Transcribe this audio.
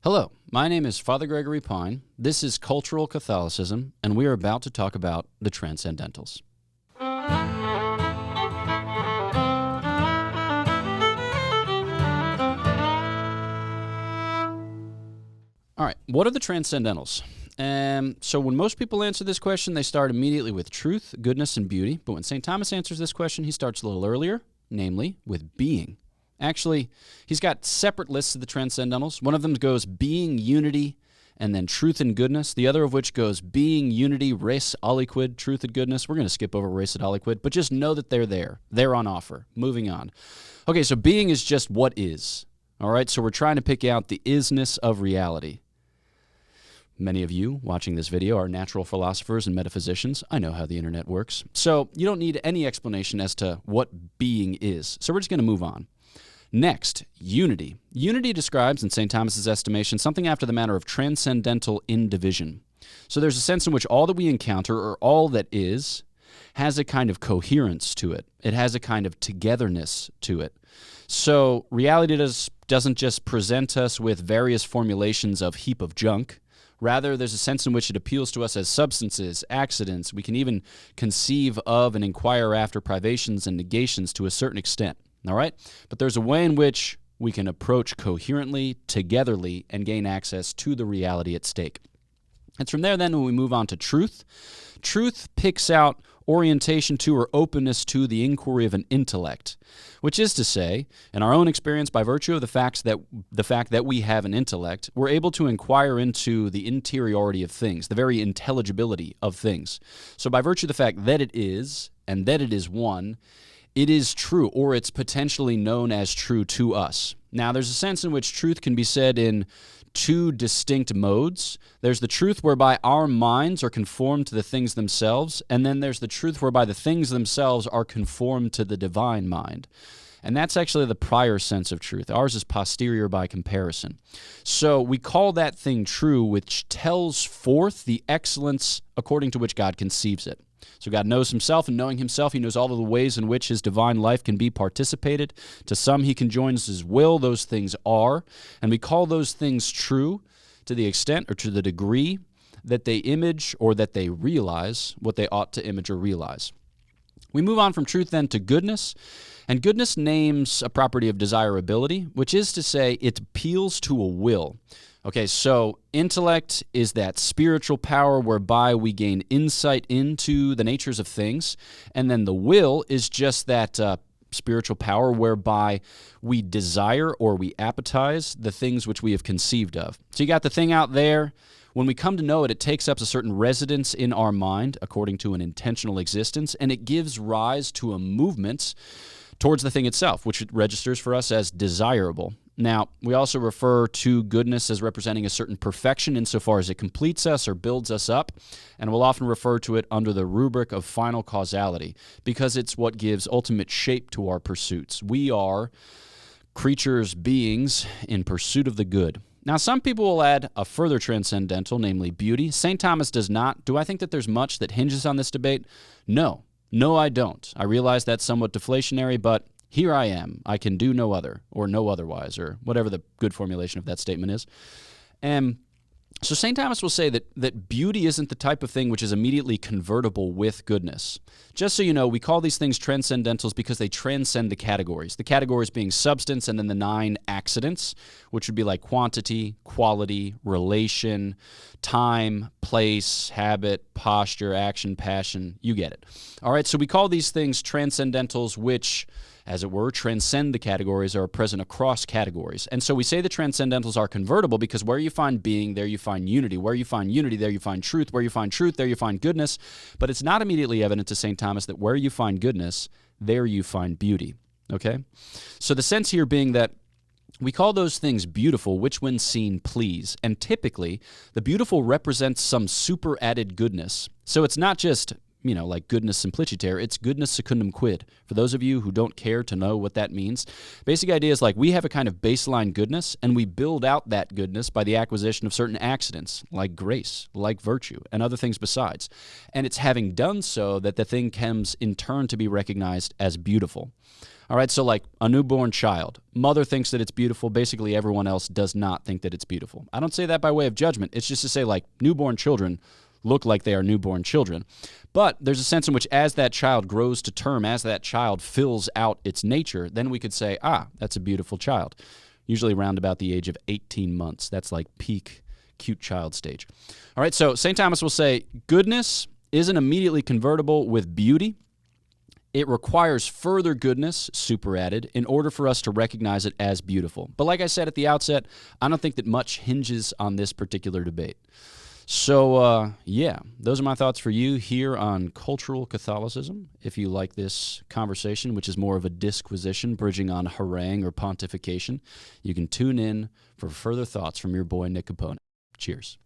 Hello, my name is Father Gregory Pine. This is Cultural Catholicism, and we are about to talk about the Transcendentals. All right, what are the Transcendentals? So when most people answer this question, they start immediately with truth, goodness, and beauty. But when St. Thomas answers this question, he starts a little earlier, namely with being. Actually, he's got separate lists of the Transcendentals. One of them goes being, unity, and then truth and goodness. The other of which goes being, unity, res aliquid, truth and goodness. We're going to skip over res aliquid, but just know that they're there. They're on offer. Moving on. Okay, so being is just what is. All right, so we're trying to pick out the isness of reality. Many of you watching this video are natural philosophers and metaphysicians. I know how the internet works. So you don't need any explanation as to what being is. So we're just going to move on. Next, unity. Unity describes, in St. Thomas's estimation, something after the manner of transcendental indivision. So there's a sense in which all that we encounter, or all that is, has a kind of coherence to it. It has a kind of togetherness to it. So reality doesn't just present us with various formulations of heap of junk. Rather, there's a sense in which it appeals to us as substances, accidents. We can even conceive of and inquire after privations and negations to a certain extent. All right? But there's a way in which we can approach coherently, togetherly, and gain access to the reality at stake. It's from there then when we move on to truth. Truth picks out orientation to or openness to the inquiry of an intellect, which is to say, in our own experience, by virtue of the fact that we have an intellect, we're able to inquire into the interiority of things, the very intelligibility of things. So by virtue of the fact that it is, and that it is one, it is true, or it's potentially known as true to us. Now, there's a sense in which truth can be said in two distinct modes. There's the truth whereby our minds are conformed to the things themselves, and then there's the truth whereby the things themselves are conformed to the divine mind. And that's actually the prior sense of truth. Ours is posterior by comparison. So we call that thing true, which tells forth the excellence according to which God conceives it. So God knows himself, and knowing himself, he knows all of the ways in which his divine life can be participated. To some he conjoins his will, those things are, and we call those things true to the extent or to the degree that they image or that they realize what they ought to image or realize. We move on from truth then to goodness, and goodness names a property of desirability, which is to say it appeals to a will. Okay, so intellect is that spiritual power whereby we gain insight into the natures of things, and then the will is just that spiritual power whereby we desire or we appetize the things which we have conceived of. So you got the thing out there. When we come to know it, it takes up a certain residence in our mind according to an intentional existence, and it gives rise to a movement towards the thing itself, which it registers for us as desirable. Now, we also refer to goodness as representing a certain perfection insofar as it completes us or builds us up, and we'll often refer to it under the rubric of final causality because it's what gives ultimate shape to our pursuits. We are creatures, beings in pursuit of the good. Now, some people will add a further transcendental, namely beauty. St. Thomas does not. Do I think that there's much that hinges on this debate? No, I don't. I realize that's somewhat deflationary, but here I am. I can do no other, or no otherwise, or whatever the good formulation of that statement is. So St. Thomas will say that beauty isn't the type of thing which is immediately convertible with goodness. Just so you know, we call these things transcendentals because they transcend the categories being substance and then the 9 accidents, which would be like quantity, quality, relation, time, place, habit, posture, action, passion. You get it. All right, so we call these things transcendentals which, as it were, transcend the categories or are present across categories. And so we say the transcendentals are convertible because where you find being, there you find unity. Where you find unity, there you find truth. Where you find truth, there you find goodness. But it's not immediately evident to St. Thomas that where you find goodness, there you find beauty. Okay? So the sense here being that we call those things beautiful, which when seen please. And typically, the beautiful represents some super-added goodness. So it's not just like goodness simpliciter. It's goodness secundum quid. For those of you who don't care to know what that means, basic idea is like we have a kind of baseline goodness, and we build out that goodness by the acquisition of certain accidents, like grace, like virtue, and other things besides. And it's having done so that the thing comes in turn to be recognized as beautiful. All right, so like a newborn child. Mother thinks that it's beautiful. Basically, everyone else does not think that it's beautiful. I don't say that by way of judgment. It's just to say like newborn children look like they are newborn children. But there's a sense in which as that child grows to term, as that child fills out its nature, then we could say, that's a beautiful child. Usually around about the age of 18 months. That's like peak cute child stage. All right, so St. Thomas will say, goodness isn't immediately convertible with beauty. It requires further goodness, superadded, in order for us to recognize it as beautiful. But like I said at the outset, I don't think that much hinges on this particular debate. So, those are my thoughts for you here on cultural Catholicism. If you like this conversation, which is more of a disquisition, bridging on harangue or pontification, you can tune in for further thoughts from your boy Nick Capone. Cheers.